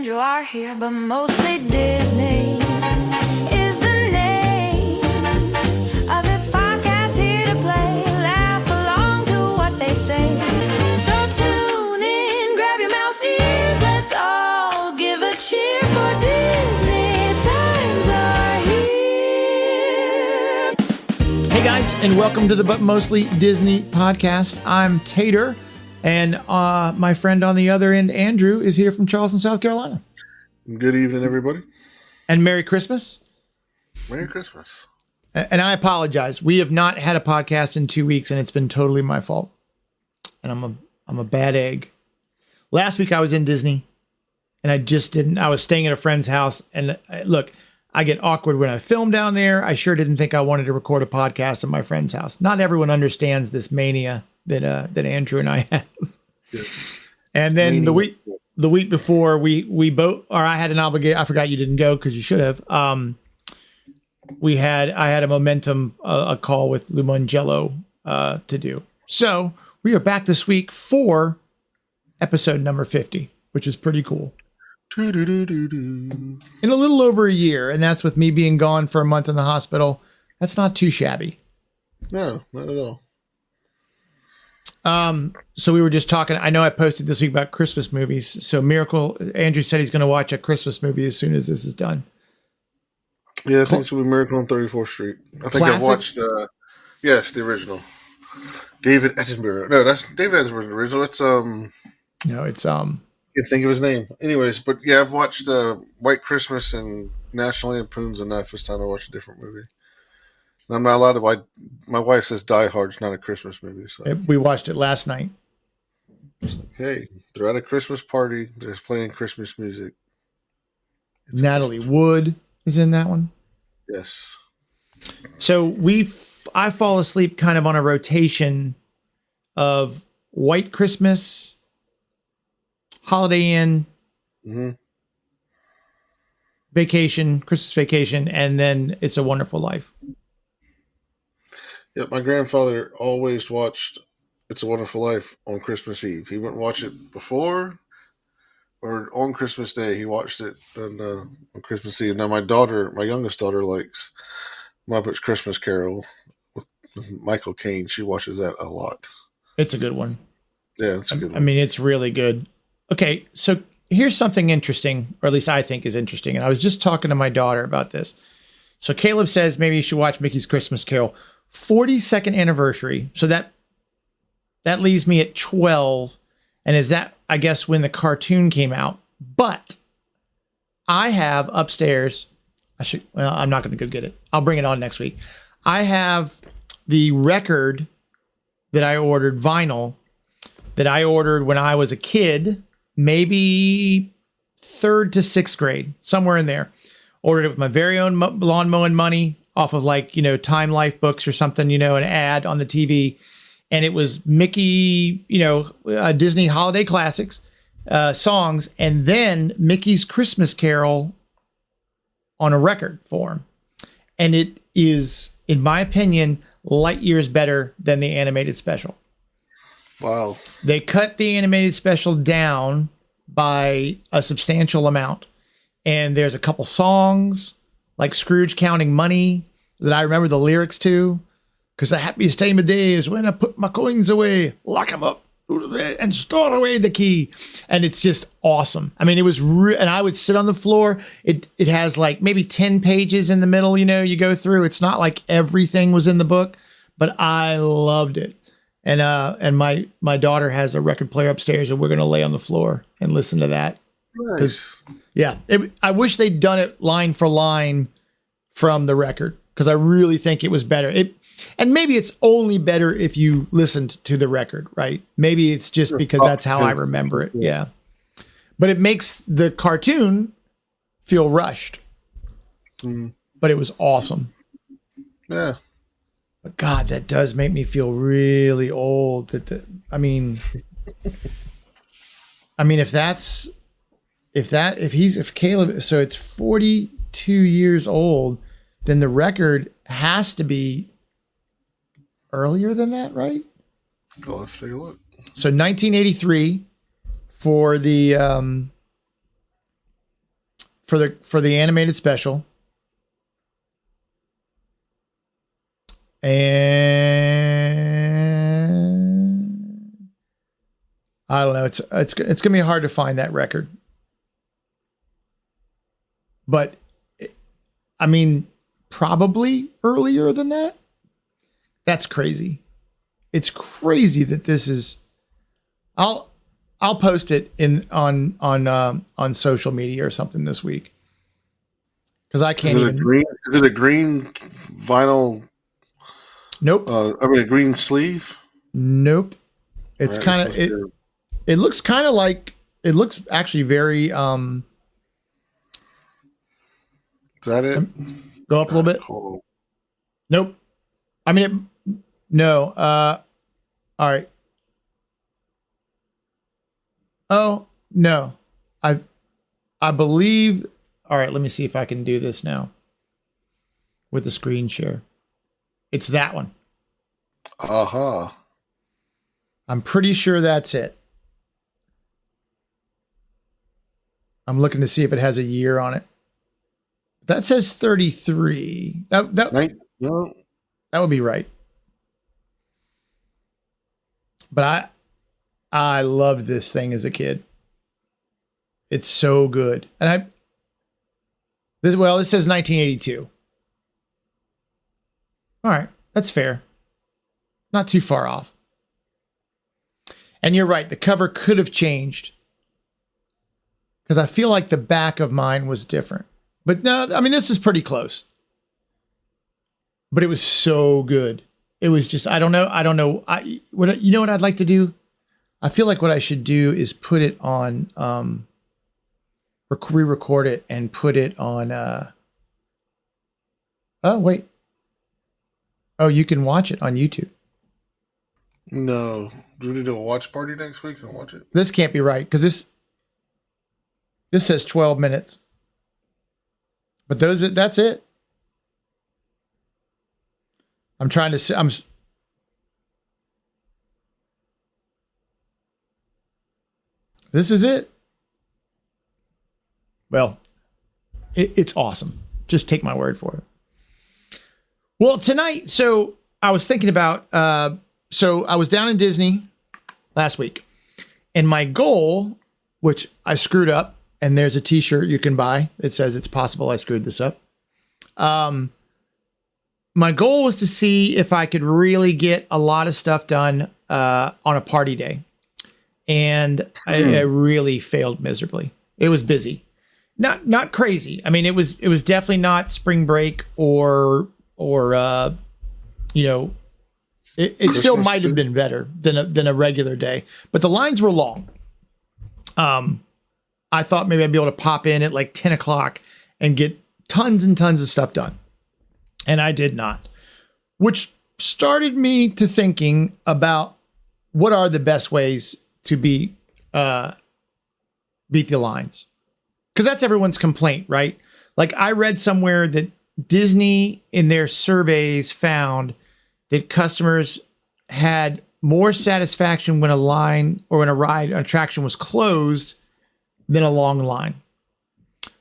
Andrew are here, but mostly Disney is the name of the podcast here to play. Laugh along to what they say. So tune in, grab your mouse ears, let's all give a cheer for Disney. Times are here. Hey guys, and welcome to the But Mostly Disney podcast. I'm Tater. And my friend on the other end, Andrew, is here from Charleston, South Carolina. Good evening, everybody. And Merry Christmas. Merry Christmas. And I apologize. We have not had a podcast in 2 weeks, and it's been totally my fault. And I'm a bad egg. Last week I was in Disney, and I just didn't. I was staying at a friend's house, and look, I get awkward when I film down there. I sure didn't think I wanted to record a podcast at my friend's house. Not everyone understands this mania that Andrew and I have. Yes. And then the week before we both, or I had an obligation. I forgot you didn't go because you should have. I had a momentum a call with Lou Mangello to do. So we are back this week for episode number 50, which is pretty cool. In a little over a year, and that's with me being gone for a month in the hospital. That's not too shabby. No, not at all. So we were just talking. I know I posted this week about Christmas movies. So Andrew said he's going to watch a Christmas movie as soon as this is done. Yeah, I think it's going to be Miracle on 34th Street. I think I've watched, yes, the original. David Attenborough. No, that's David Attenborough's original. It's, no, it's, I can't think of his name. Anyways, but yeah, I've watched, White Christmas and National Lampoon's Enough. It's time to watch a different movie. I'm not allowed to. My wife says Die Hard's not a Christmas movie. So we watched it last night. It's like, hey, they're at a Christmas party. They're playing Christmas music. It's Natalie Wood is in that one. Yes. So I fall asleep kind of on a rotation of White Christmas, Holiday Inn, Vacation, Christmas Vacation, and then It's a Wonderful Life. Yeah, my grandfather always watched It's a Wonderful Life on Christmas Eve. He wouldn't watch it before or on Christmas Day. He watched it on Christmas Eve. Now, my youngest daughter, likes Muppets Christmas Carol with Michael Caine. She watches that a lot. It's a good one. Yeah, it's a good one. I mean, it's really good. Okay, so here's something interesting, or at least I think is interesting. And I was just talking to my daughter about this. So Caleb says maybe you should watch Mickey's Christmas Carol. 42nd anniversary. So that leaves me at 12. And is that, I guess, when the cartoon came out. But I have upstairs, I'm not going to go get it. I'll bring it on next week. I have the record that I ordered, vinyl, that I ordered when I was a kid, maybe 3rd to 6th grade, somewhere in there. Ordered it with my very own lawn mowing money off of Time Life books or something, an ad on the TV. And it was Mickey, Disney holiday classics, songs, and then Mickey's Christmas Carol on a record form. And it is, in my opinion, light years better than the animated special. Wow. They cut the animated special down by a substantial amount. And there's a couple songs like Scrooge Counting Money that I remember the lyrics to, because the happiest time of day is when I put my coins away, lock them up, and store away the key. And it's just awesome. I mean, it was and I would sit on the floor. It has like maybe 10 pages in the middle, you go through. It's not like everything was in the book, but I loved it. And my daughter has a record player upstairs, and we're going to lay on the floor and listen to that. Nice. Yeah, I wish they'd done it line for line from the record, because I really think it was better. And maybe it's only better if you listened to the record, right? Maybe it's just because that's how I remember it. Yeah. But it makes the cartoon feel rushed. But it was awesome. Yeah. But God, that does make me feel really old. If Caleb, so it's 42 years old, then the record has to be earlier than that, right? Well, let's take a look. So 1983 for the for the animated special. And I don't know. It's gonna be hard to find that record. But I mean, probably earlier than that. That's crazy. It's crazy that this is. I'll post it on social media or something this week because I can't. Is it a green vinyl? Nope. A green sleeve. Nope. It's kind of it. It looks kind of like it looks actually very. Is that it? Go up a little bit. Nope. I mean, no. All right. Oh, no. I believe. All right, let me see if I can do this now with the screen share. It's that one. Uh-huh. I'm pretty sure that's it. I'm looking to see if it has a year on it. That says 33. That would be right. But I loved this thing as a kid. It's so good. And it says 1982. All right, that's fair. Not too far off. And you're right, the cover could have changed. Because I feel like the back of mine was different. But no, I mean, this is pretty close. But it was so good. It was just, I don't know. You know what I'd like to do? I feel like what I should do is put it on, re-record it and put it on, oh, wait. Oh, you can watch it on YouTube. No. Do we need to do a watch party next week and watch it? This can't be right because this says 12 minutes. But that's it. I'm trying to see. This is it. Well, it's awesome. Just take my word for it. Well, tonight, so I was thinking about, so I was down in Disney last week, and my goal, which I screwed up, and there's a t-shirt you can buy. It says it's possible I screwed this up. My goal was to see if I could really get a lot of stuff done on a party day. And I really failed miserably. It was busy. Not crazy. I mean, it was definitely not spring break or it still might have been better than a regular day, but the lines were long. I thought maybe I'd be able to pop in at like 10 o'clock and get tons and tons of stuff done. And I did not, which started me to thinking about what are the best ways to beat the lines. Because that's everyone's complaint, right? Like I read somewhere that Disney in their surveys found that customers had more satisfaction when a line or when an attraction was closed than a long line.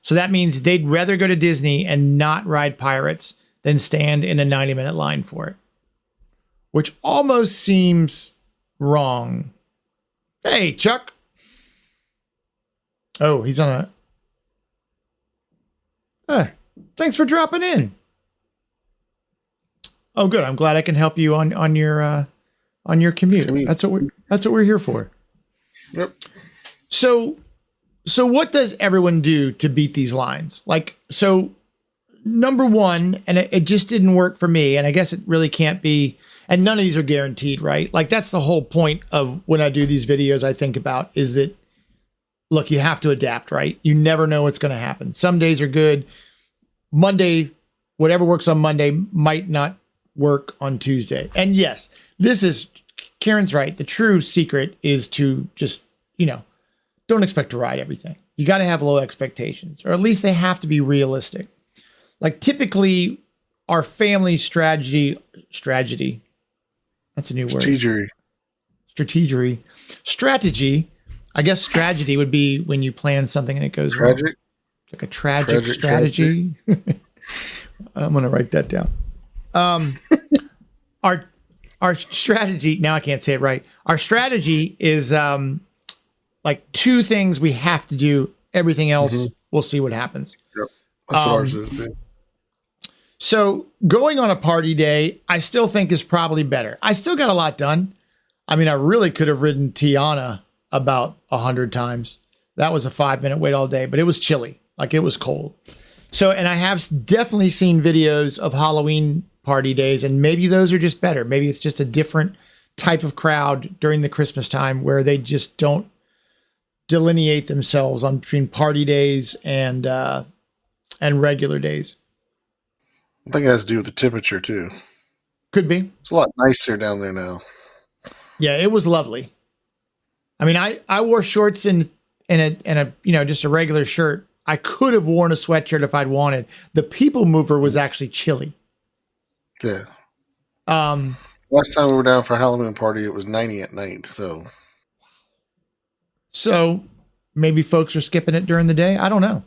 So that means they'd rather go to Disney and not ride Pirates than stand in a 90-minute line for it, which almost seems wrong. Hey, Chuck. Oh, he's on thanks for dropping in. Oh, good. I'm glad I can help you on your commute. That's what we're here for. Yep. So what does everyone do to beat these lines? Like, so number one, and it just didn't work for me, and I guess it really can't be, and none of these are guaranteed, right? Like that's the whole point of when I do these videos, I think about is that, look, you have to adapt, right? You never know what's going to happen. Some days are good. Monday, whatever works on Monday might not work on Tuesday. And yes, Karen's right. The true secret is to just, don't expect to ride everything. You got to have low expectations, or at least they have to be realistic. Like typically our family strategy, that's a new word. Strategy. I guess strategy would be when you plan something and it goes wrong. Like a tragic strategy. I'm going to write that down. Our strategy, now I can't say it right. Our strategy is like 2 things we have to do. Everything else, we'll see what happens. Yep. That's what ours is, too. So going on a party day, I still think is probably better. I still got a lot done. I mean, I really could have ridden Tiana about 100 times. That was a 5-minute wait all day, but it was chilly. Like it was cold. So, and I have definitely seen videos of Halloween party days, and maybe those are just better. Maybe it's just a different type of crowd during the Christmas time where they just don't delineate themselves on between party days and regular days. I think it has to do with the temperature too. Could be. It's a lot nicer down there now. Yeah, it was lovely. I mean, I wore shorts and a just a regular shirt. I could have worn a sweatshirt if I'd wanted. The people mover was actually chilly. Yeah. Last time we were down for a Halloween party, it was 90 at night. So maybe folks are skipping it during the day. I don't know.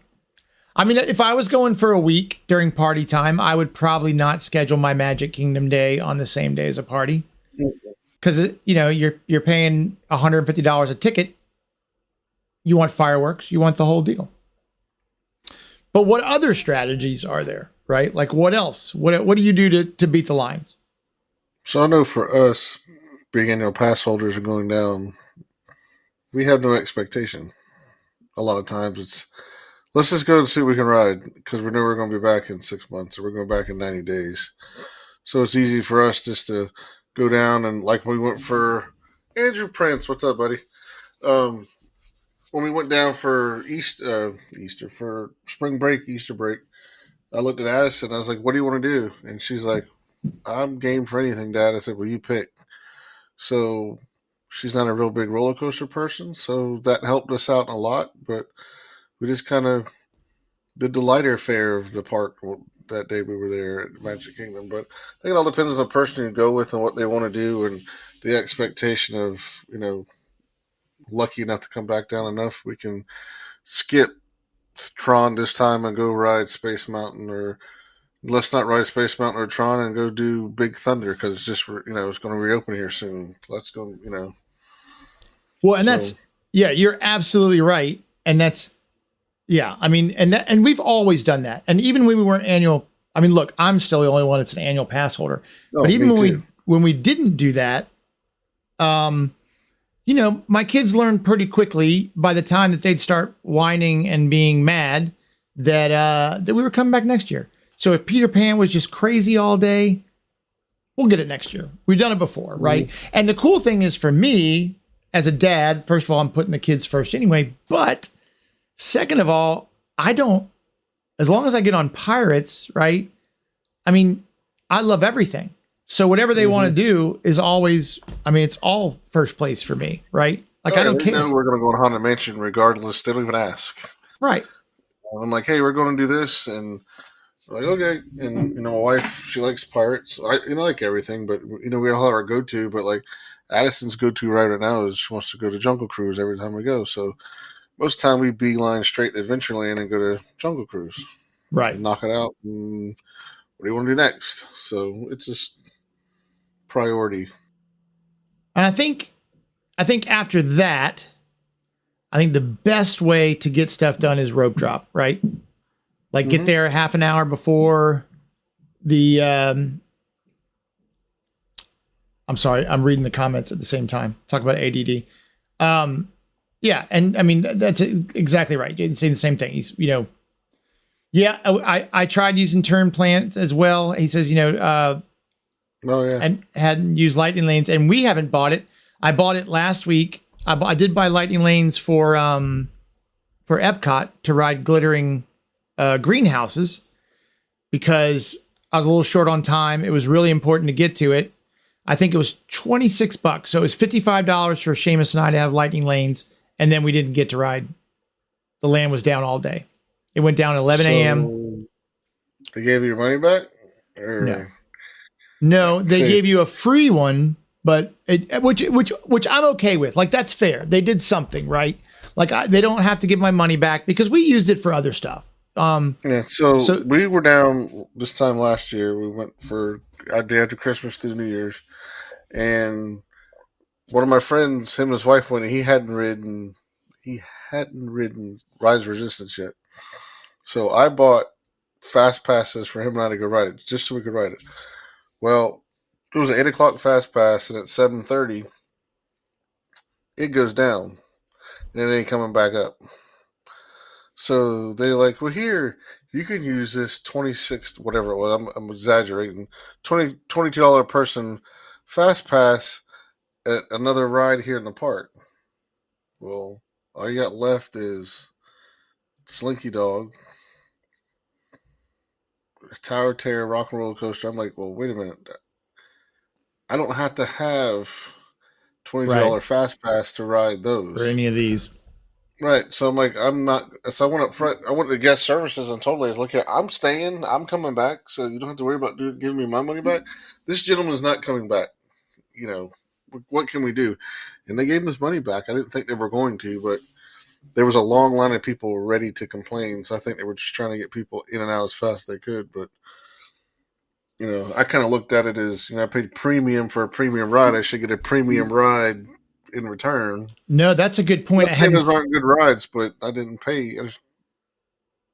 I mean, if I was going for a week during party time, I would probably not schedule my Magic Kingdom day on the same day as a party. Because, you're paying $150 a ticket. You want fireworks. You want the whole deal. But what other strategies are there, right? Like what else? What do you do to beat the lines? So I know for us, being annual pass holders and going down, we have no expectation. A lot of times it's, let's just go and see what we can ride because we know we're going to be back in 6 months or we're going back in 90 days. So it's easy for us just to go down and like we went for Andrew Prince. What's up, buddy? When we went down for for spring break, Easter break, I looked at Addison. I was like, what do you want to do? And she's like, I'm game for anything, Dad. I said, well, you pick. So she's not a real big roller coaster person. So that helped us out a lot. But we just kind of did the lighter fare of the park that day we were there at Magic Kingdom. But I think it all depends on the person you go with and what they want to do and the expectation of, lucky enough to come back down enough, we can skip Tron this time and go ride Space Mountain, or let's not ride Space Mountain or Tron and go do Big Thunder because it's just it's going to reopen here soon. Let's go, Well, and you're absolutely right, and that's I mean, and we've always done that, and even when we weren't annual. I mean, look, I'm still the only one that's an annual pass holder, but even when we didn't do that, my kids learned pretty quickly by the time that they'd start whining and being mad that we were coming back next year. So if Peter Pan was just crazy all day, we'll get it next year. We've done it before, right? Mm-hmm. And the cool thing is for me as a dad, first of all, I'm putting the kids first anyway, but second of all, as long as I get on Pirates, right? I mean, I love everything. So whatever they want to do is always, it's all first place for me, right? Like I don't care. Know we're going to go on Haunted Mansion regardless. They don't even ask. Right. I'm like, hey, we're going to do this. And like, okay. And, my wife, she likes Pirates. I like everything, but, we all have our go-to. But like Addison's go-to right now is she wants to go to Jungle Cruise every time we go. So most of the time we beeline straight to Adventureland and go to Jungle Cruise. Right. And knock it out. And what do you want to do next? So it's just priority. And I think after that, I think the best way to get stuff done is rope drop, right? Like get there half an hour before the I'm sorry, I'm reading the comments at the same time. Talk about ADD. Yeah, and I mean that's exactly right. You saying the same thing. He's I tried using turn plans as well. He says, and hadn't used lightning lanes, and we haven't bought it. I bought it last week. I did buy lightning lanes for Epcot to ride glittering greenhouses because I was a little short on time. It was really important to get to it. I think it was $26, so it was $55 for Seamus and I to have lightning lanes, and then we didn't get to ride. The land was down all day. It went down at 11 a.m. They gave you your money back? No, they gave you a free one, but which I'm okay with. Like that's fair. They did something, right? Like they don't have to give my money back because we used it for other stuff. Yeah, so So we were down this time last year. We went for our day after Christmas through New Year's, and one of my friends, him and his wife went. And he hadn't ridden Rise Resistance yet. So I bought fast passes for him and I to go ride it, just so we could ride it. Well, it was an 8 o'clock fast pass, and at 7:30, it goes down, and it ain't coming back up. So they're like, "Well, here you can use this 26 whatever it was. I'm exaggerating. $22 person fast pass at another ride here in the park." Well, all you got left is Slinky Dog, Tower Terror, Rock and Roller Coaster. I'm like, well, wait a minute. I don't have to have right $22 fast pass to ride for those. any of these. Right. So I'm like, I'm not. So I went up front. I went to guest services and told ladies, look here, I'm staying. I'm coming back. So you don't have to worry about giving me my money back. This gentleman's not coming back. You know, what can we do? And they gave him his money back. I didn't think they were going to, but there was a long line of people ready to complain. So I think they were just trying to get people in and out as fast as they could. But, I kind of looked at it as, I paid premium for a premium ride. I should get a premium ride in return. No, that's a good point. Not saying those aren't good rides, but I didn't pay.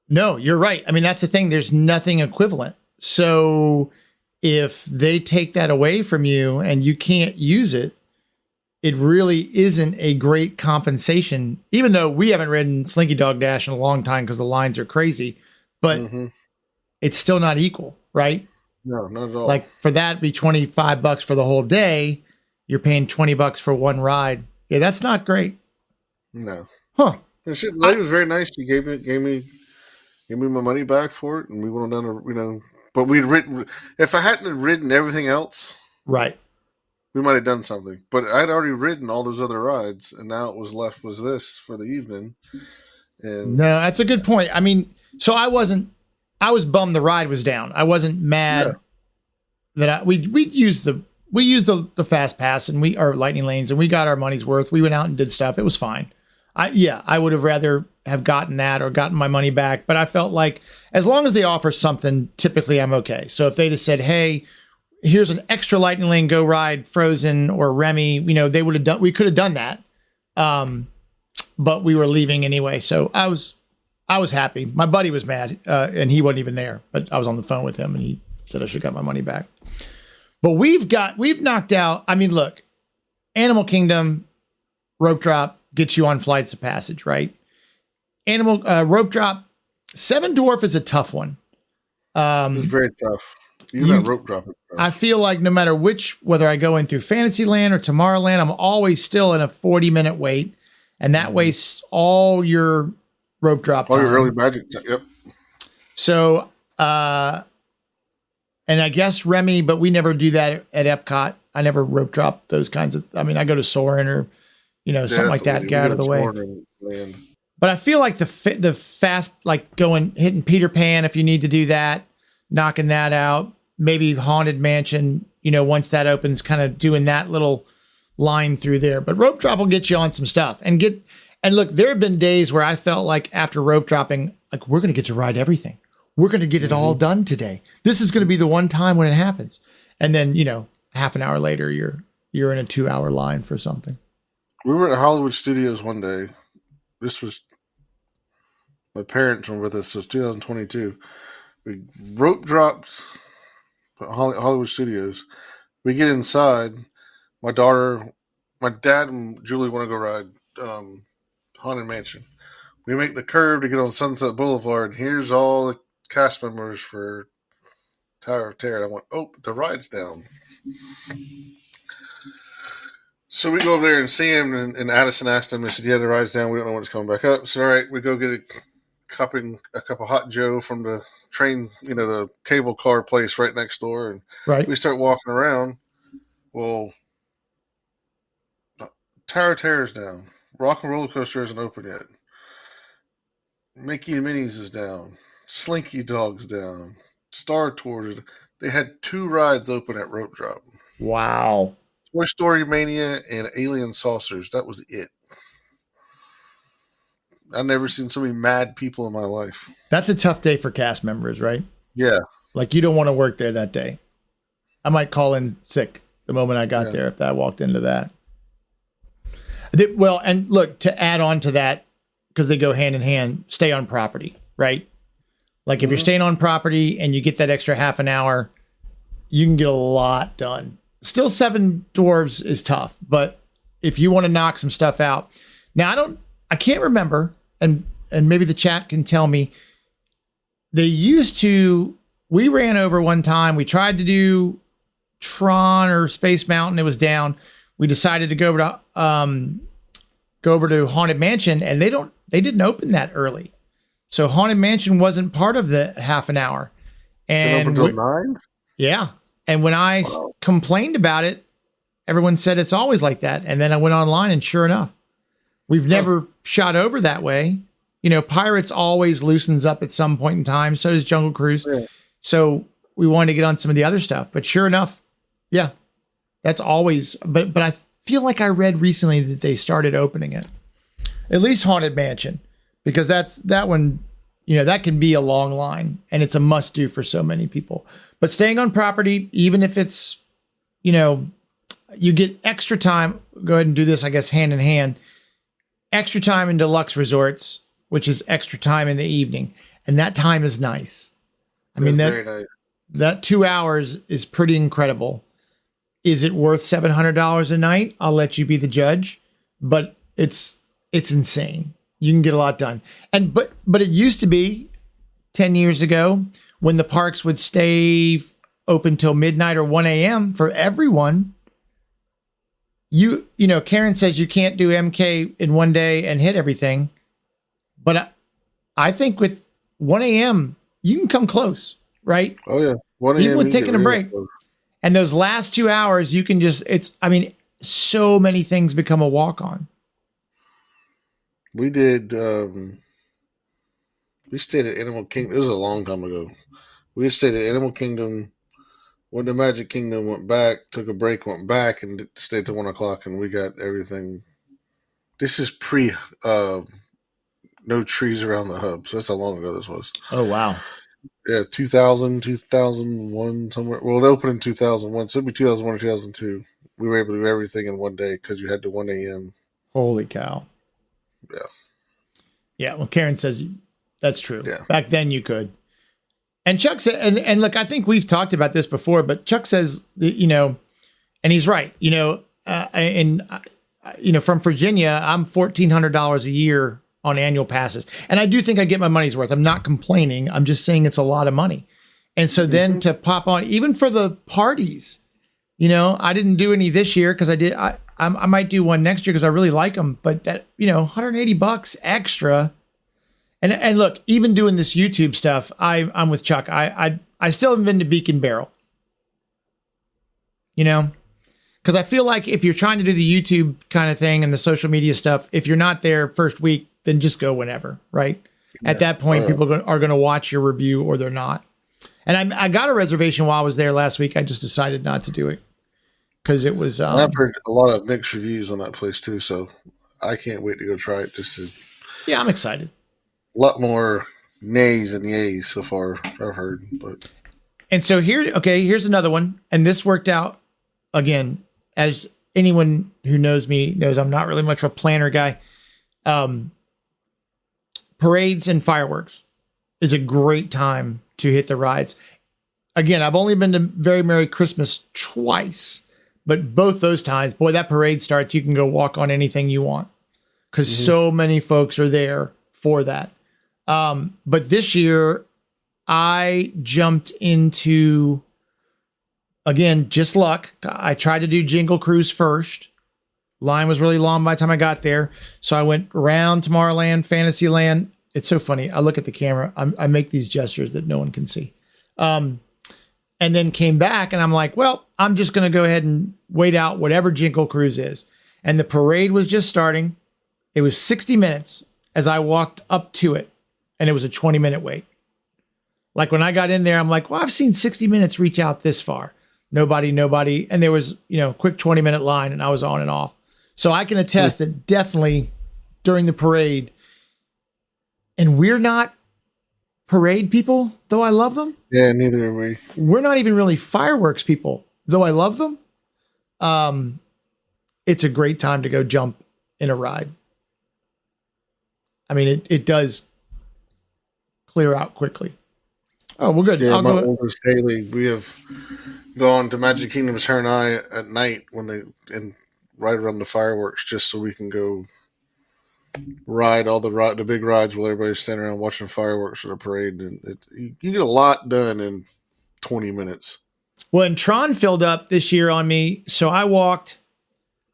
No, you're right. I mean, that's the thing. There's nothing equivalent. So if they take that away from you and you can't use it, it really isn't a great compensation, even though we haven't ridden Slinky Dog Dash in a long time because the lines are crazy, but it's still not equal, right? No, not at all. Like for that, be $25 for the whole day. You're paying $20 for one ride. Yeah, that's not great. No. Huh. The lady was very nice. She gave me my money back for it, and we went on down to, but we'd ridden. If I hadn't ridden everything else, right, we might have done something. But I'd already ridden all those other rides, and now it was left was this for the evening. And no, that's a good point. I mean, so I was bummed the ride was down. I wasn't mad that we used the fast pass and our lightning lanes and we got our money's worth. We went out and did stuff. It was fine. I would have rather have gotten that or gotten my money back, but I felt like as long as they offer something, typically I'm okay. So if they just said, "Hey, here's an extra lightning lane, go ride Frozen or Remy," they would have done. We could have done that, but we were leaving anyway. So I was happy. My buddy was mad, and he wasn't even there. But I was on the phone with him, and he said I should have got my money back. But we've knocked out. I mean, look, Animal Kingdom, rope drop gets you on flights of passage, right? Rope drop, Seven Dwarf is a tough one. It's very tough. Even that rope drop. I feel like no matter whether I go in through Fantasyland or Tomorrowland, I'm always still in a 40-minute wait, and that wastes all your rope drop time. All your early magic. Yep. So, and I guess Remy, but we never do that at Epcot. I never rope drop those kinds of. I mean, I go to Soarin' or something like that. Get out of the way. But I feel like the fast, like hitting Peter Pan if you need to do that, knocking that out. Maybe Haunted Mansion. Once that opens, kind of doing that little line through there. But rope drop will get you on some stuff and look. There have been days where I felt like after rope dropping, like we're going to get to ride everything. We're going to get it all done today. This is going to be the one time when it happens. And then, half an hour later, you're in a 2-hour line for something. We were at Hollywood Studios one day. This was my parents were with us. So it was 2022. We rope dropped Hollywood Studios. We get inside. My dad, and Julie want to go ride Haunted Mansion. We make the curve to get on Sunset Boulevard, and here's all the cast members for Tower of Terror. And I went, oh, the ride's down. So we go over there and see him, and Addison asked him, he said, yeah, the ride's down. We don't know when it's coming back up. So, all right, we go get a cup of hot Joe from the train, the cable car place right next door. And we start walking around. Well, Tower of Terror's down. Rock and Roller Coaster isn't open yet. Mickey and Minnie's is down. Slinky Dog's down. Star Tours. They had 2 rides open at Rope Drop. Wow. Toy Story Mania and Alien Saucers. That was it. I've never seen so many mad people in my life. That's a tough day for cast members, right? Yeah. Like you don't want to work there that day. I might call in sick the moment I got there if I walked into that. Well, and look, to add on to that, because they go hand in hand, stay on property, right? Like if you're staying on property and you get that extra half an hour, you can get a lot done. Still, Seven Dwarves is tough, but if you want to knock some stuff out. Now, I can't remember, and maybe the chat can tell me, we ran over one time, we tried to do Tron or Space Mountain, it was down. We decided to go over to Haunted Mansion, and they didn't open that early. So Haunted Mansion wasn't part of the half an hour. And open till 9? Yeah. And when I complained about it, everyone said it's always like that. And then I went online, and sure enough, we've never shot over that way. You know, Pirates always loosens up at some point in time. So does Jungle Cruise. Yeah. So we wanted to get on some of the other stuff, but sure enough, yeah, that's always, but I feel like I read recently that they started opening it, at least Haunted Mansion, because that one, you know, that can be a long line and it's a must do for so many people. But staying on property, even if it's, you know, you get extra time, go ahead and do this, I guess, hand in hand, extra time in deluxe resorts, which is extra time in the evening. And that time is nice. I mean, that 2 hours is pretty incredible. Is it worth $700 a night? I'll let you be the judge, but it's insane. You can get a lot done. And but it used to be 10 years ago when the parks would stay open till midnight or 1 a.m. for everyone. You know, Karen says you can't do MK in one day and hit everything, but I think with 1 a.m. you can come close, right? Oh yeah, 1 a.m. Even with taking a break. And those last 2 hours, you can just, so many things become a walk-on. We did, we stayed at Animal Kingdom. It was a long time ago. We stayed at Animal Kingdom. When the Magic Kingdom went back, took a break, went back, and stayed till 1 o'clock, and we got everything. This is no trees around the hub. So that's how long ago this was. Oh, wow. Yeah, 2000, 2001, somewhere. Well, it opened in 2001, so it'd be 2001 or 2002. We were able to do everything in one day because you had to 1 a.m. Holy cow. Yeah. Yeah, well, Karen says that's true. Yeah. Back then you could. And Chuck said, and look, I think we've talked about this before, but Chuck says, you know, and he's right, you know, from Virginia, I'm $1,400 a year on annual passes. And I do think I get my money's worth. I'm not complaining. I'm just saying it's a lot of money. And so then to pop on, even for the parties, you know, I didn't do any this year because I might do one next year because I really like them. But that, you know, $180 extra. And look, even doing this YouTube stuff, I'm with Chuck. I still haven't been to Beacon Barrel. You know, because I feel like if you're trying to do the YouTube kind of thing and the social media stuff, if you're not there first week, then just go whenever, right? Yeah. At that point, people are going to watch your review or they're not. And I got a reservation while I was there last week. I just decided not to do it because it was. I've heard a lot of mixed reviews on that place too, so I can't wait to go try it. Yeah, I'm excited. A lot more nays and yays so far, I've heard. And so here's another one. And this worked out, again, as anyone who knows me knows, I'm not really much of a planner guy. Parades and fireworks is a great time to hit the rides. Again, I've only been to Very Merry Christmas twice, but both those times, boy, that parade starts, you can go walk on anything you want because so many folks are there for that. But this year I jumped into, again, just luck. I tried to do Jingle Cruise first. Line was really long by the time I got there. So I went around Tomorrowland, Fantasyland. It's so funny. I look at the camera. I make these gestures that no one can see. And then came back and I'm like, well, I'm just going to go ahead and wait out whatever Jingle Cruise is. And the parade was just starting. It was 60 minutes as I walked up to it. And it was a 20-minute wait. Like when I got in there, I'm like, well, I've seen 60 minutes reach out this far. Nobody. And there was, you know, quick 20-minute line and I was on and off. So I can attest that definitely during the parade, And we're not parade people, though I love them. Yeah, neither are we. We're not even really fireworks people, though I love them. It's a great time to go jump in a ride. I mean, it does clear out quickly. Oh, well, good. Yeah, my oldest Haley, we have gone to Magic Kingdom's her and I at night and right around the fireworks just so we can go ride all the big rides while everybody's standing around watching fireworks at a parade, and you get a lot done in 20 minutes. Well, and Tron filled up this year on me, so I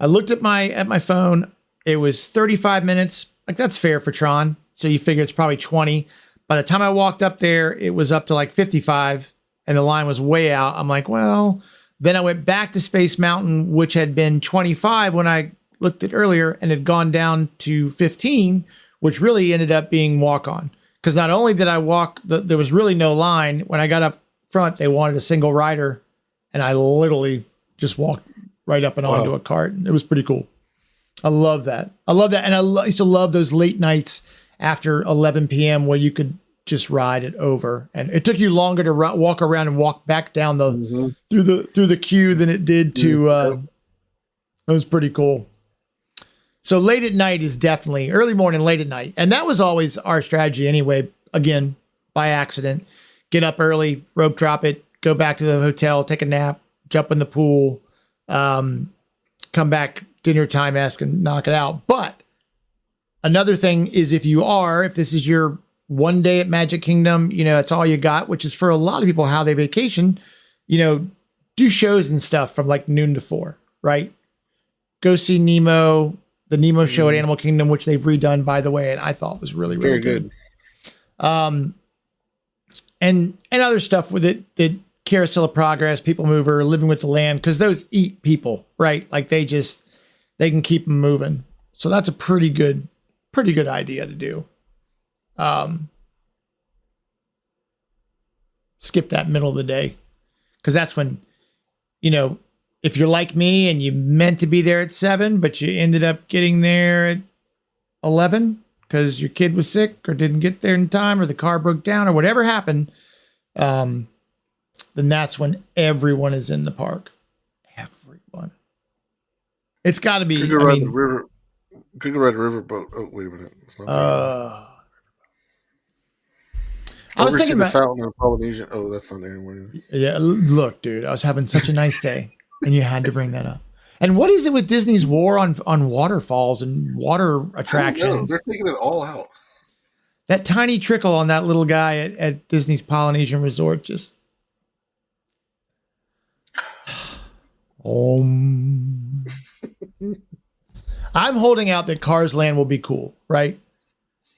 looked at my phone. It was 35 minutes. Like, that's fair for Tron. So you figure it's probably 20. By the time I walked up there, it was up to like 55 and the line was way out. I'm like, well, then I went back to Space Mountain, which had been 25 when I looked at earlier and had gone down to 15, which really ended up being walk on. Because not only did I walk, there was really no line. When I got up front, they wanted a single rider, and I literally just walked right up and onto a cart. It was pretty cool. I love that. And I used to love those late nights after 11 p.m. where you could just ride it over, and it took you longer to walk around and walk back down through the queue than it did to. It was pretty cool. So late at night is definitely early morning, late at night, and that was always our strategy anyway. Again, by accident, get up early, rope drop it, go back to the hotel, take a nap, jump in the pool, come back dinner time, and knock it out. But another thing is if this is your one day at Magic Kingdom, that's all you got, which is for a lot of people how they vacation, do shows and stuff from like noon to 4, right? Go see Nemo, the Nemo show at Animal Kingdom, which they've redone, by the way, and I thought was really, really good. And other stuff with it, the Carousel of Progress, People Mover, Living with the Land, because those eat people, right? Like they can keep them moving. So that's a pretty good idea to do. Skip that middle of the day, because that's when, if you're like me and you meant to be there at 7, but you ended up getting there at 11 because your kid was sick or didn't get there in time or the car broke down or whatever happened, then that's when everyone is in the park. Everyone. It's got to be. Could go ride the riverboat. Oh, wait a minute. It's not I was thinking about the fountain of Polynesian. Oh, that's not there anymore. Yeah, look, dude, I was having such a nice day, and you had to bring that up. And what is it with Disney's war on waterfalls and water attractions? They're taking it all out. That tiny trickle on that little guy at Disney's Polynesian Resort just. I'm holding out that Cars Land will be cool, right?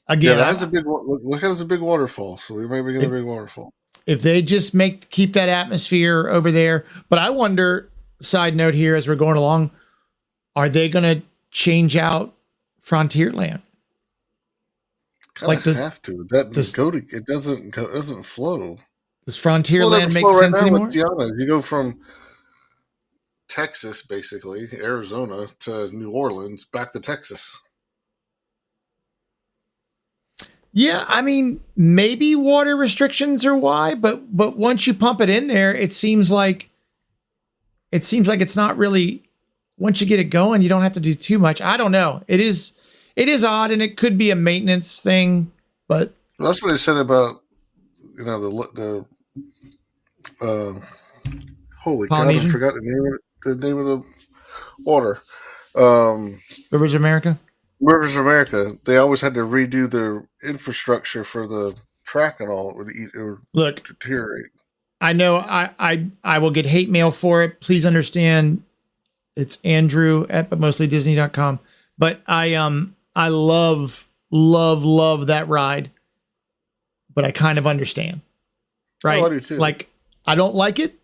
Again, yeah, look, there's a big waterfall, so we might be getting a big waterfall. If they just keep that atmosphere over there. But I wonder, side note here, as we're going along, are they going to change out Frontierland? Kind of have to. It doesn't flow. Does Frontierland make sense anymore? You go from Texas, basically Arizona, to New Orleans, back to Texas. Yeah, I mean, maybe water restrictions are why, but once you pump it in there, it seems like it's not really. Once you get it going, you don't have to do too much. I don't know. It is odd, and it could be a maintenance thing, but that's what they said about the holy Polynesian? God, I forgot the name of the water. Rivers of America. Rivers of America, they always had to redo their infrastructure for the track and all. It would deteriorate. I know I will get hate mail for it. Please understand, it's Andrew at butmostlydisney.com. But I love that ride. But I kind of understand. Right? Oh, I do too. Like, I don't like it,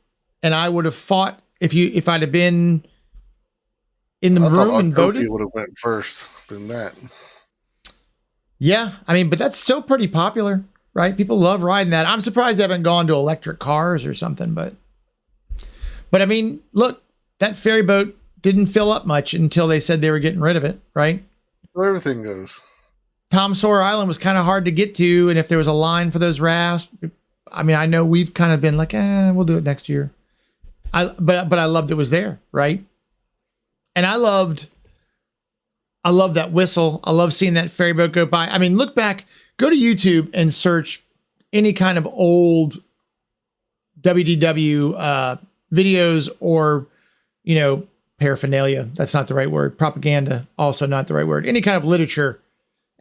and I would have fought if I'd have been in the room and voted. Would have went first than that. Yeah, I mean, but that's still pretty popular, right? People love riding that. I'm surprised they haven't gone to electric cars or something, but I mean, look, that ferry boat didn't fill up much until they said they were getting rid of it, right? Where everything goes. Tom Sawyer Island was kind of hard to get to, and if there was a line for those rafts, I mean, I know we've kind of been like, we'll do it next year. But I loved it was there, right? And I loved that whistle. I love seeing that ferry boat go by. I mean, look back, go to YouTube and search any kind of old WDW videos or, paraphernalia. That's not the right word. Propaganda, also not the right word. Any kind of literature,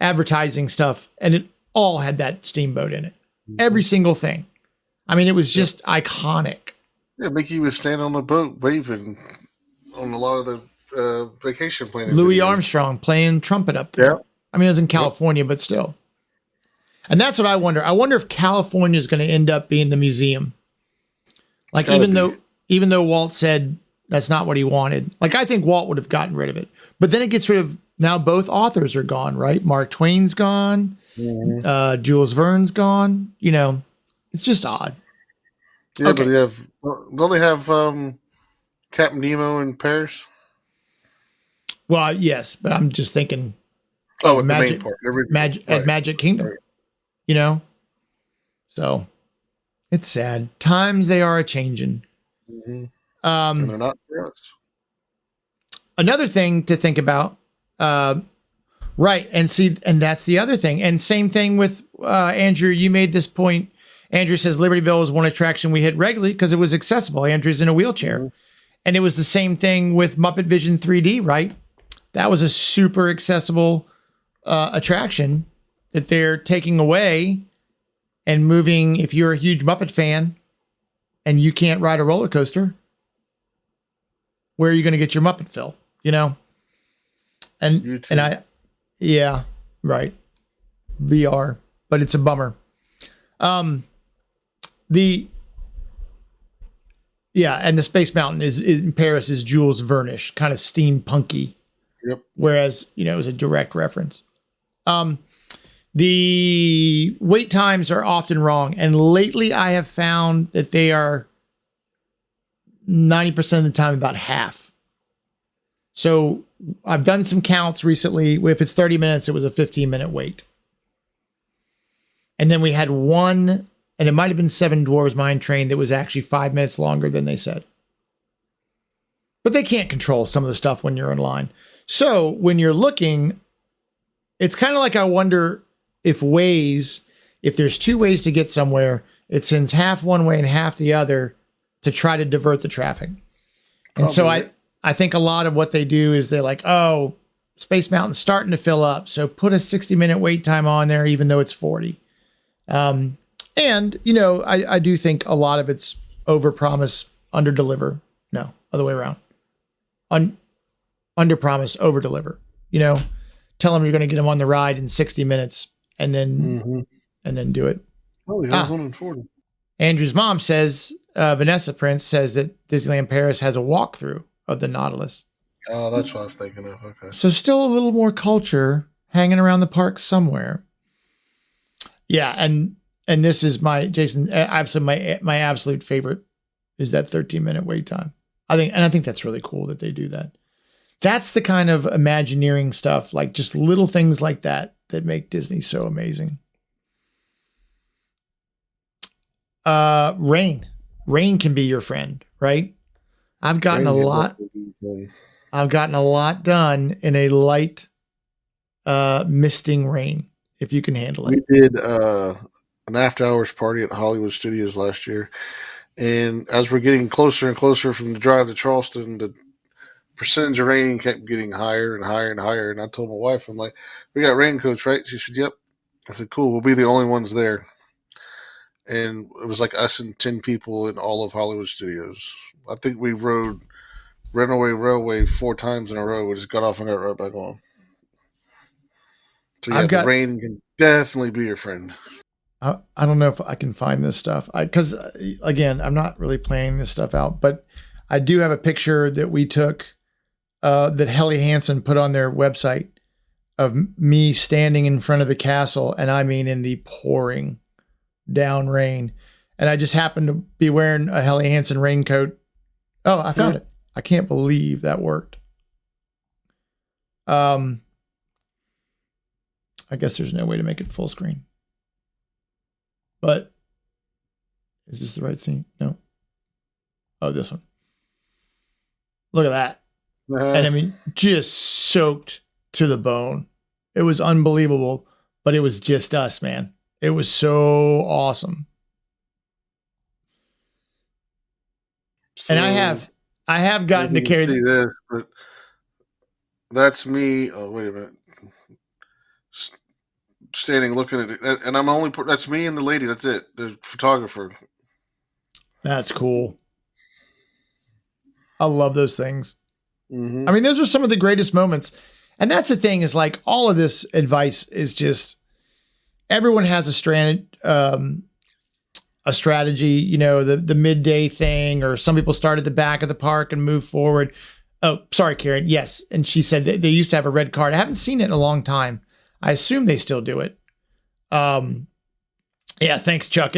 advertising stuff, and it all had that steamboat in it. Every single thing. I mean, it was just iconic. Yeah, Mickey was standing on the boat waving on a lot of the vacation planning. Louis videos. Armstrong playing trumpet up there. Yeah. I mean, it was in California, but still. And that's what I wonder. I wonder if California is going to end up being the museum. Like, even though Walt said that's not what he wanted. Like, I think Walt would have gotten rid of it. But then it gets rid of, now both authors are gone, right? Mark Twain's gone. Mm-hmm. Jules Verne's gone. It's just odd. Yeah, okay. But don't they have Captain Nemo in Paris? Well, yes, but I'm just thinking. Oh, the main part. At Magic Kingdom. Right. So it's sad. Times they are a changing. Mm-hmm. And they're not for us. Another thing to think about, right? And that's the other thing. And same thing with Andrew. You made this point. Andrew says Liberty Bell was one attraction we hit regularly because it was accessible. Andrew's in a wheelchair, mm-hmm. And it was the same thing with Muppet Vision 3D, right? That was a super accessible attraction that they're taking away and moving. If you're a huge Muppet fan and you can't ride a roller coaster, where are you going to get your Muppet fill? Yeah, right. VR, but it's a bummer. And the Space Mountain is in Paris is Jules Verne-ish, kind of steampunky. Yep. Whereas, it was a direct reference. The wait times are often wrong. And lately I have found that they are 90% of the time about half. So I've done some counts recently. If it's 30 minutes, it was a 15-minute wait. And then we had one, and it might have been Seven Dwarves Mine Train that was actually 5 minutes longer than they said. But they can't control some of the stuff when you're in line. So when you're looking, it's kind of like I wonder if Waze, if there's two ways to get somewhere, it sends half one way and half the other to try to divert the traffic. And so I think a lot of what they do is they're like, oh, Space Mountain's starting to fill up, so put a 60-minute wait time on there, even though it's 40. And, I do think a lot of it's over-promise, under-deliver. No, other way around. Under-promise, over-deliver. Tell them you're going to get them on the ride in 60 minutes and then do it. Oh, he has one in 40. Andrew's mom says, Vanessa Prince says that Disneyland Paris has a walkthrough of the Nautilus. Oh, that's what I was thinking of. Okay. So still a little more culture hanging around the park somewhere. Yeah, and this is my absolutely my absolute favorite is that 13-minute wait time. I think that's really cool that they do that. That's the kind of Imagineering stuff, like just little things like that make Disney so amazing. Rain can be your friend, right? I've gotten a lot done in a light misting rain, if you can handle it. We did an after hours party at Hollywood Studios last year. And as we're getting closer and closer from the drive to Charleston, the percentage of rain kept getting higher and higher and higher. And I told my wife, I'm like, we got raincoats, right? She said, yep. I said, cool. We'll be the only ones there. And it was like us and 10 people in all of Hollywood Studios. I think we rode Runaway Railway 4 times in a row. We just got off and got right back on. So the rain can definitely be your friend. I don't know if I can find this stuff. Because, again, I'm not really planning this stuff out. But I do have a picture that we took that Helly Hansen put on their website of me standing in front of the castle. And I mean in the pouring down rain. And I just happened to be wearing a Helly Hansen raincoat. Oh, I found it. I can't believe that worked. I guess there's no way to make it full screen. But is this the right scene? No. Oh, this one. Look at that. And I mean, just soaked to the bone. It was unbelievable, but it was just us, man. It was so awesome. So, and I have gotten to carry see this, but that's me. Oh, wait a minute. Standing looking at it, and I'm only that's me and the lady. That's it. The photographer. That's cool. I love those things. Mm-hmm. I mean, those are some of the greatest moments. And that's the thing is like all of this advice is just everyone has a strategy, you know, the midday thing, or some people start at the back of the park and move forward. Oh, sorry, Karen. Yes. And she said that they used to have a red card. I haven't seen it in a long time. I assume they still do it. Yeah. Thanks, Chuck.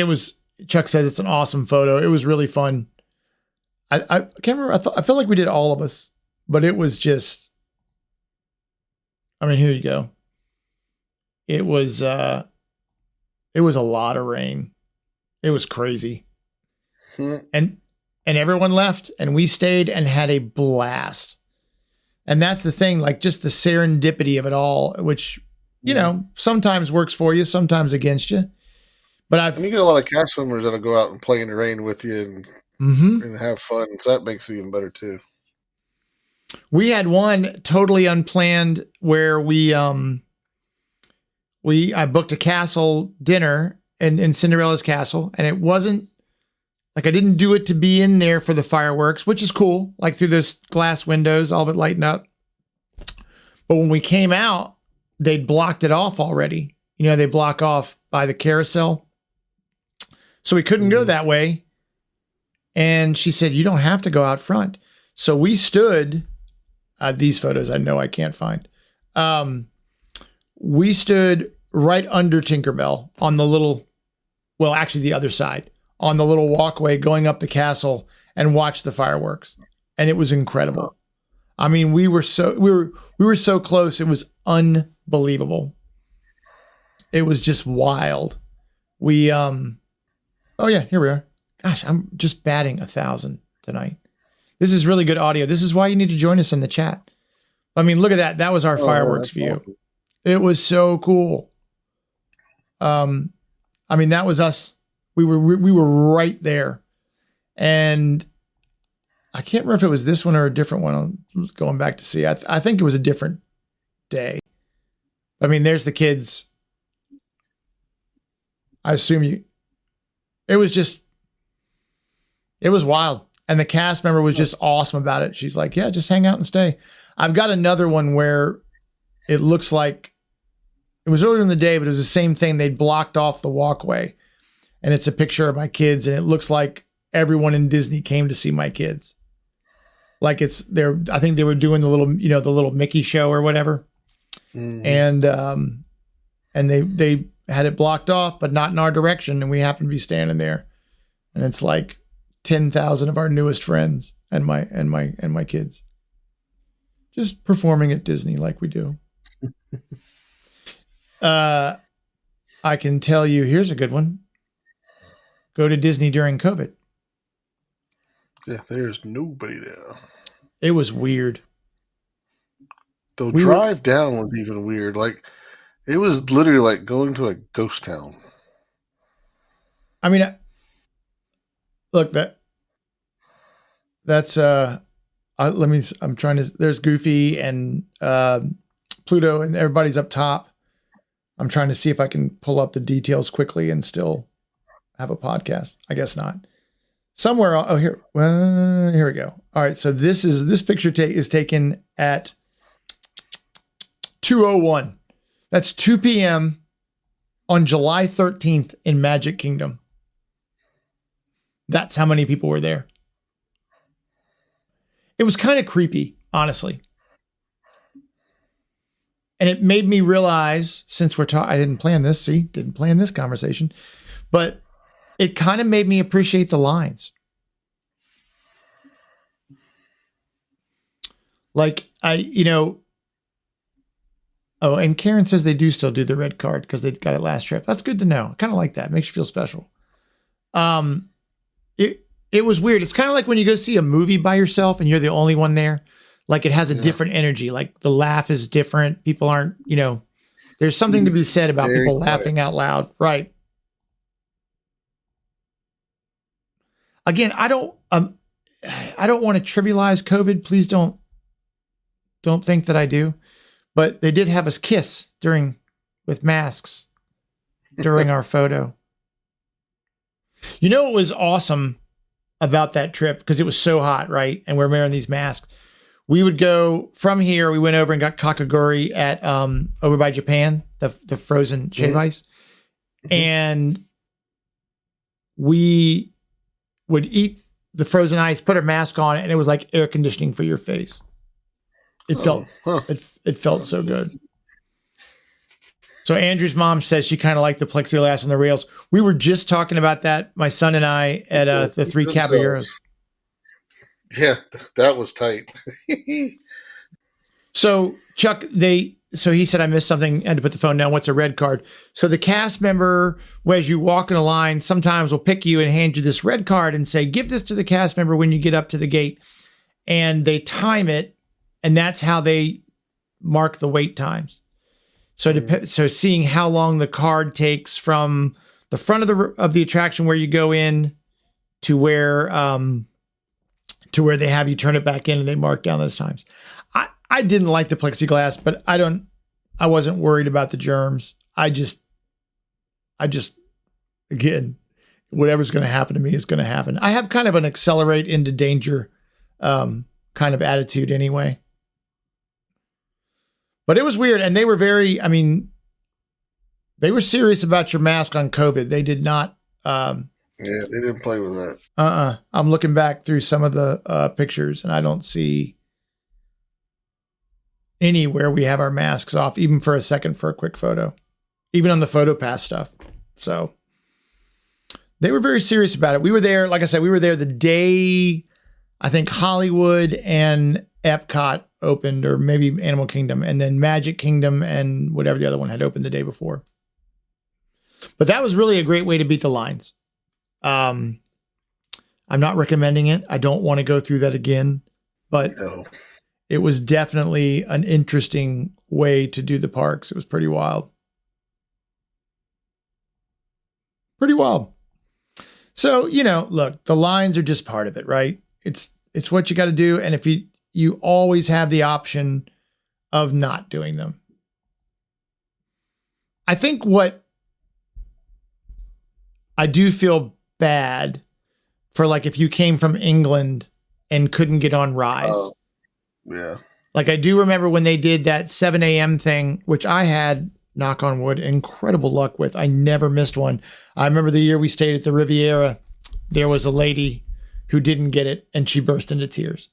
Chuck says it's an awesome photo. It was really fun. I can't remember. I feel like we did all of us, but it was just, I mean, here you go. It was a lot of rain. It was crazy. And everyone left and we stayed and had a blast. And that's the thing, like just the serendipity of it all, which, you know, sometimes works for you, sometimes against you. But and you get a lot of cast members that'll go out and play in the rain with you and have fun. So that makes it even better too. We had one totally unplanned where I booked a castle dinner in Cinderella's castle, and it wasn't like I didn't do it to be in there for the fireworks, which is cool, like through those glass windows, all of it lighting up. But when we came out, they'd blocked it off already. You know, they block off by the carousel. So we couldn't go that way. And she said, you don't have to go out front. So we stood, these photos I know I can't find. We stood right under Tinkerbell on the little, well, actually the other side, on the little walkway going up the castle and watched the fireworks. And it was incredible. I mean, we were so close. It was unbelievable. It was just wild. We, oh yeah, here we are. Gosh, I'm just batting 1,000 tonight. This is really good audio. This is why you need to join us in the chat. I mean, look at that. That was our fireworks view. Awesome. It was so cool. I mean, that was us. We were right there. And I can't remember if it was this one or a different one. I'm going back to see. I think it was a different day. I mean, there's the kids. I assume it was wild. And the cast member was just awesome about it. She's like, yeah, just hang out and stay. I've got another one where it looks like it was earlier in the day, but it was the same thing. They'd blocked off the walkway, and it's a picture of my kids. And it looks like everyone in Disney came to see my kids. Like I think they were doing the little Mickey show or whatever. Mm-hmm. And they had it blocked off, but not in our direction. And we happened to be standing there, and it's like 10,000 of our newest friends and my kids just performing at Disney like we do. I can tell you, here's a good one. Go to Disney during COVID. Yeah, there's nobody there. It was weird. The drive down was even weird. Like, it was literally like going to a ghost town. I mean, look, that's I'm trying to, there's Goofy and Pluto and everybody's up top. I'm trying to see if I can pull up the details quickly and still have a podcast. I guess not. Somewhere. Oh, here. Well, here we go. All right. So this picture is taken at 2:01. That's 2 p.m. on July 13th in Magic Kingdom. That's how many people were there. It was kind of creepy, honestly. And it made me realize, since I didn't plan this, didn't plan this conversation, but it kind of made me appreciate the lines. Like Oh, and Karen says they do still do the red card because they got it last trip. That's good to know. Kind of like that. Makes you feel special. It was weird. It's kind of like when you go see a movie by yourself and you're the only one there. Like it has a different energy. Like the laugh is different. People aren't, there's something to be said about Very people quiet. laughing out loud. Right. Again, I don't want to trivialize COVID. Please don't think that I do. But they did have us kiss with masks during our photo. What was awesome about that trip, because it was so hot, right? And we're wearing these masks. We would go from here. We went over and got kakagori at over by Japan, the frozen shave ice, and we would eat the frozen ice, put a mask on, and it was like air conditioning for your face. It it felt so good. So Andrew's mom says she kind of liked the plexiglass on the rails. We were just talking about that, my son and I, at the Three Caballeros. Yeah, that was tight. So Chuck, so he said, I missed something, had to put the phone down. What's a red card? So the cast member, as you walk in a line, sometimes will pick you and hand you this red card and say, give this to the cast member when you get up to the gate. And they time it, and that's how they mark the wait times. So so seeing how long the card takes from the front of the attraction where you go in to where they have you turn it back in, and they mark down those times. I didn't like the plexiglass, but I wasn't worried about the germs. I just again, whatever's going to happen to me is going to happen. I have kind of an accelerate into danger kind of attitude anyway. But it was weird. And they were they were serious about your mask on COVID. They did not. Yeah, they didn't play with that. I'm looking back through some of the pictures, and I don't see anywhere we have our masks off, even for a second, for a quick photo, even on the PhotoPass stuff. So they were very serious about it. We were there, like I said, we were there the day I think Hollywood and Epcot opened, or maybe Animal Kingdom, and then Magic Kingdom and whatever the other one had opened the day before. But that was really a great way to beat the lines. I'm not recommending it. I don't want to go through that again, but it was definitely an interesting way to do the parks. It was pretty wild. Pretty wild. So, look, the lines are just part of it, right? It's what you got to do. And if you always have the option of not doing them. I think what I do feel bad for, like, if you came from England and couldn't get on Rise. Yeah. Like, I do remember when they did that 7 a.m. thing, which I had, knock on wood, incredible luck with. I never missed one. I remember the year we stayed at the Riviera, there was a lady who didn't get it, and she burst into tears.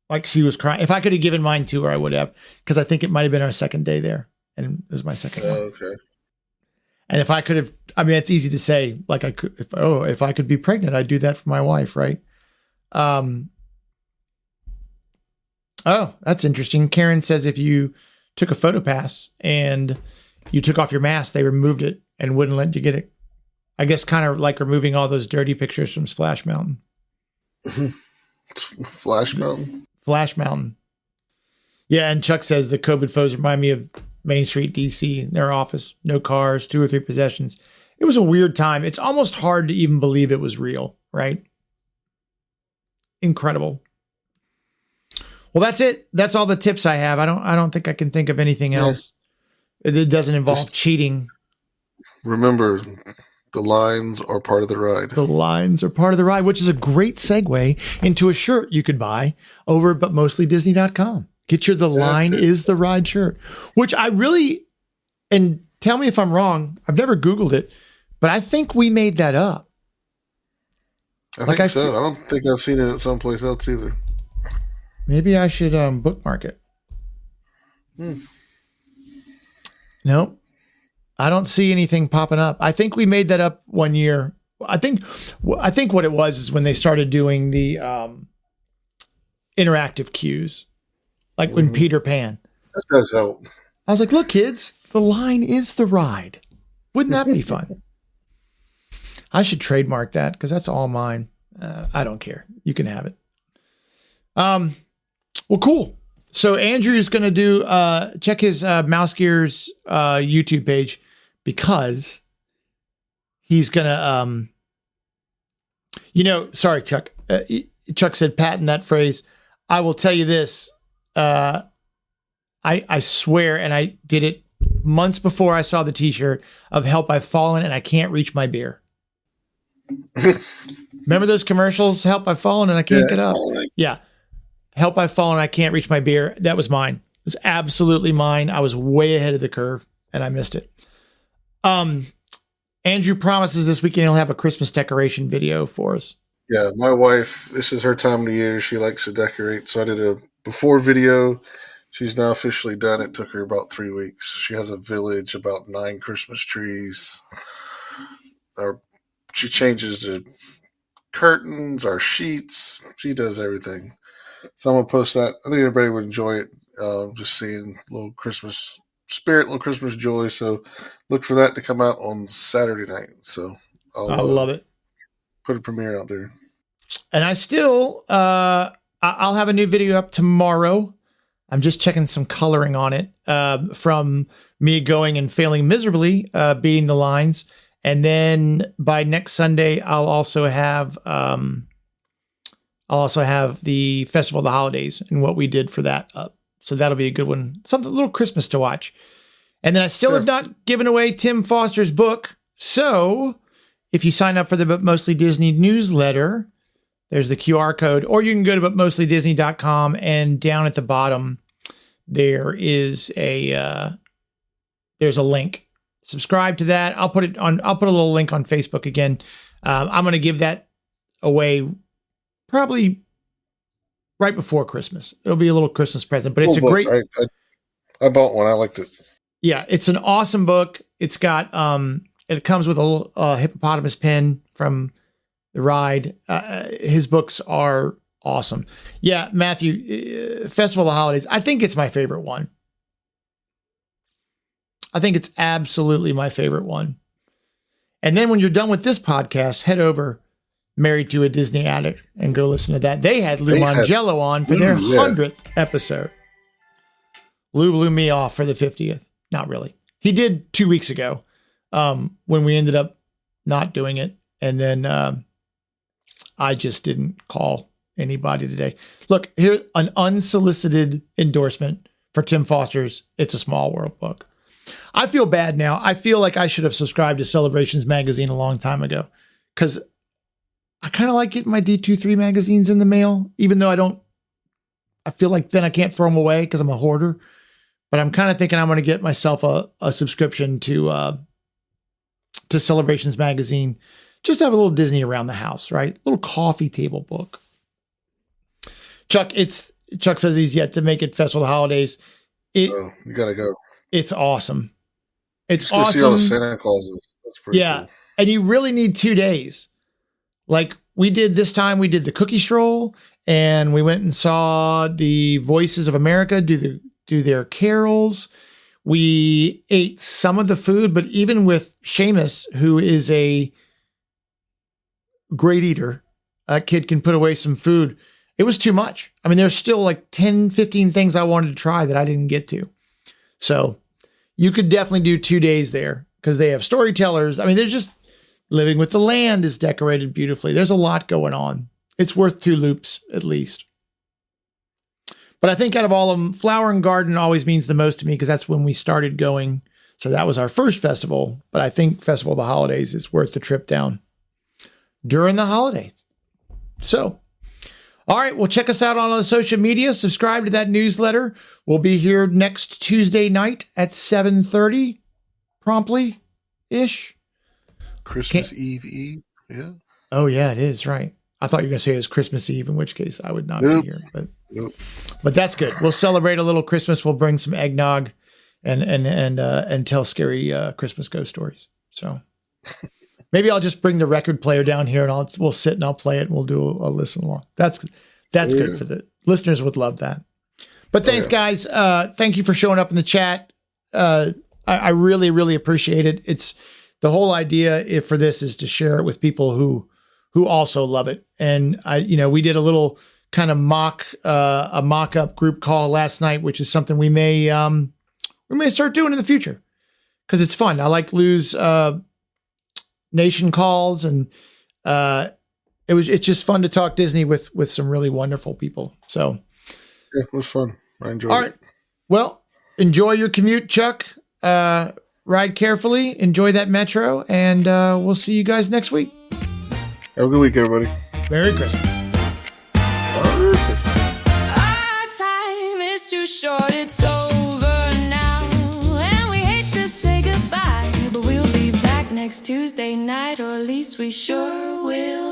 Like, she was crying. If I could have given mine to her, I would have, because I think it might have been our second day there, and it was my second one. Okay. And if I could have, it's easy to say, like, I could, if I could be pregnant, I'd do that for my wife, right? Oh, that's interesting. Karen says if you took a PhotoPass and you took off your mask, they removed it and wouldn't let you get it. I guess kind of like removing all those dirty pictures from Splash Mountain. Flash Mountain. Flash Mountain. Yeah, and Chuck says the COVID foes remind me of Main Street, DC, their office. No cars, 2 or 3 possessions. It was a weird time. It's almost hard to even believe it was real, right? Incredible. Well, that's it. That's all the tips I have. I don't think I can think of anything else. It doesn't involve cheating. Remember, the lines are part of the ride. The lines are part of the ride, which is a great segue into a shirt you could buy over at butmostlydisney.com. Get your The Line is the Ride shirt, which I really, and tell me if I'm wrong, I've never Googled it, but I think we made that up. I think so. I don't think I've seen it someplace else either. Maybe I should bookmark it. Nope. I don't see anything popping up. I think we made that up one year. I think what it was is when they started doing the interactive cues, like when Peter Pan. That does help. I was like, look, kids, the line is the ride. Wouldn't that be fun? I should trademark that because that's all mine. I don't care. You can have it. Well, cool. So Andrew's going to do, check his Mouse Gears YouTube page because he's going to, sorry, Chuck. Chuck said, patent that phrase. I will tell you this. I swear, and I did it months before I saw the t-shirt of Help I've Fallen and I Can't Reach My Beer. Remember those commercials? Help I've Fallen and I Can't Get Up. Yeah. Help I've Fallen and I Can't Reach My Beer. That was mine. It was absolutely mine. I was way ahead of the curve and I missed it. Andrew promises this weekend he'll have a Christmas decoration video for us. Yeah, my wife, this is her time of the year. She likes to decorate. So I did a before video. She's now officially done. It took her about 3 weeks. She has a village, about 9 Christmas trees. She changes the curtains, our sheets. She does everything. So I'm going to post that. I think everybody would enjoy it. Just seeing a little Christmas spirit, little Christmas joy. So look for that to come out on Saturday night. So I love it. Put a premiere out there. And I still, I'll have a new video up tomorrow. I'm just checking some coloring on it from me going and failing miserably, beating the lines. And then by next Sunday, I'll also have the Festival of the Holidays and what we did for that up. So that'll be a good one. Something a little Christmas to watch. And then I still have not given away Tim Foster's book. So if you sign up for the But Mostly Disney newsletter, there's the QR code, or you can go to butmostly.disney.com and down at the bottom, there is there's a link. Subscribe to that. I'll put a little link on Facebook again. I'm going to give that away probably right before Christmas. It'll be a little Christmas present, but it's a great. I bought one. I liked it. Yeah, it's an awesome book. It's got it comes with a little hippopotamus pen from the ride. His books are awesome. Yeah, Matthew, Festival of the Holidays. I think it's my favorite one. I think it's absolutely my favorite one. And then when you're done with this podcast, head over Married to a Disney Addict and go listen to that. They had Lou Mangello on for their 100th episode. Lou blew me off for the 50th. Not really. He did 2 weeks ago when we ended up not doing it. And then I just didn't call anybody today. Look, here's an unsolicited endorsement for Tim Foster's It's a Small World book. I feel bad now. I feel like I should have subscribed to Celebrations magazine a long time ago because I kind of like getting my D23 magazines in the mail, even though I feel like then I can't throw them away because I'm a hoarder. But I'm kind of thinking I'm going to get myself a subscription to Celebrations magazine, just to have a little Disney around the house, right? A little coffee table book. Chuck says he's yet to make it Festival of the Holidays. You gotta go. It's awesome. It's just awesome. See all the Santa Clauses. That's pretty cool. And you really need 2 days. Like we did this time, we did the cookie stroll, and we went and saw the Voices of America do their carols. We ate some of the food, but even with Seamus, who is a great eater, that kid can put away some food. It was too much. I mean, there's still like 10, 15 things I wanted to try that I didn't get to. So you could definitely do 2 days there because they have storytellers. I mean, there's just Living with the Land is decorated beautifully. There's a lot going on. It's worth 2 loops at least. But I think out of all of them, Flower and Garden always means the most to me because that's when we started going. So that was our first festival. But I think Festival of the Holidays is worth the trip down during the holiday. So, all right, well, check us out on the social media. Subscribe to that newsletter. We'll be here next Tuesday night at 7:30, promptly-ish. Christmas Eve. Yeah. Oh, yeah, it is, right. I thought you were going to say it was Christmas Eve, in which case I would not be here. But that's good. We'll celebrate a little Christmas. We'll bring some eggnog and tell scary Christmas ghost stories. So maybe I'll just bring the record player down here and we'll sit and I'll play it and we'll do a listen along. That's good for the listeners would love that. But thanks, guys. Thank you for showing up in the chat. I really, really appreciate it. It's the whole idea for this is to share it with people who also love it. And we did a little kind of mock-up group call last night, which is something we may start doing in the future because it's fun. I like Lou's nation calls, and it's just fun to talk Disney with some really wonderful people. So yeah, it was fun. I enjoyed all it. right. Well, enjoy your commute, Chuck. Ride carefully, enjoy that metro, and we'll see you guys next week. Have a good week, everybody. Merry Christmas. Merry Christmas. Our time is too short, it's over now. And we hate to say goodbye, but we'll be back next Tuesday night, or at least we sure will.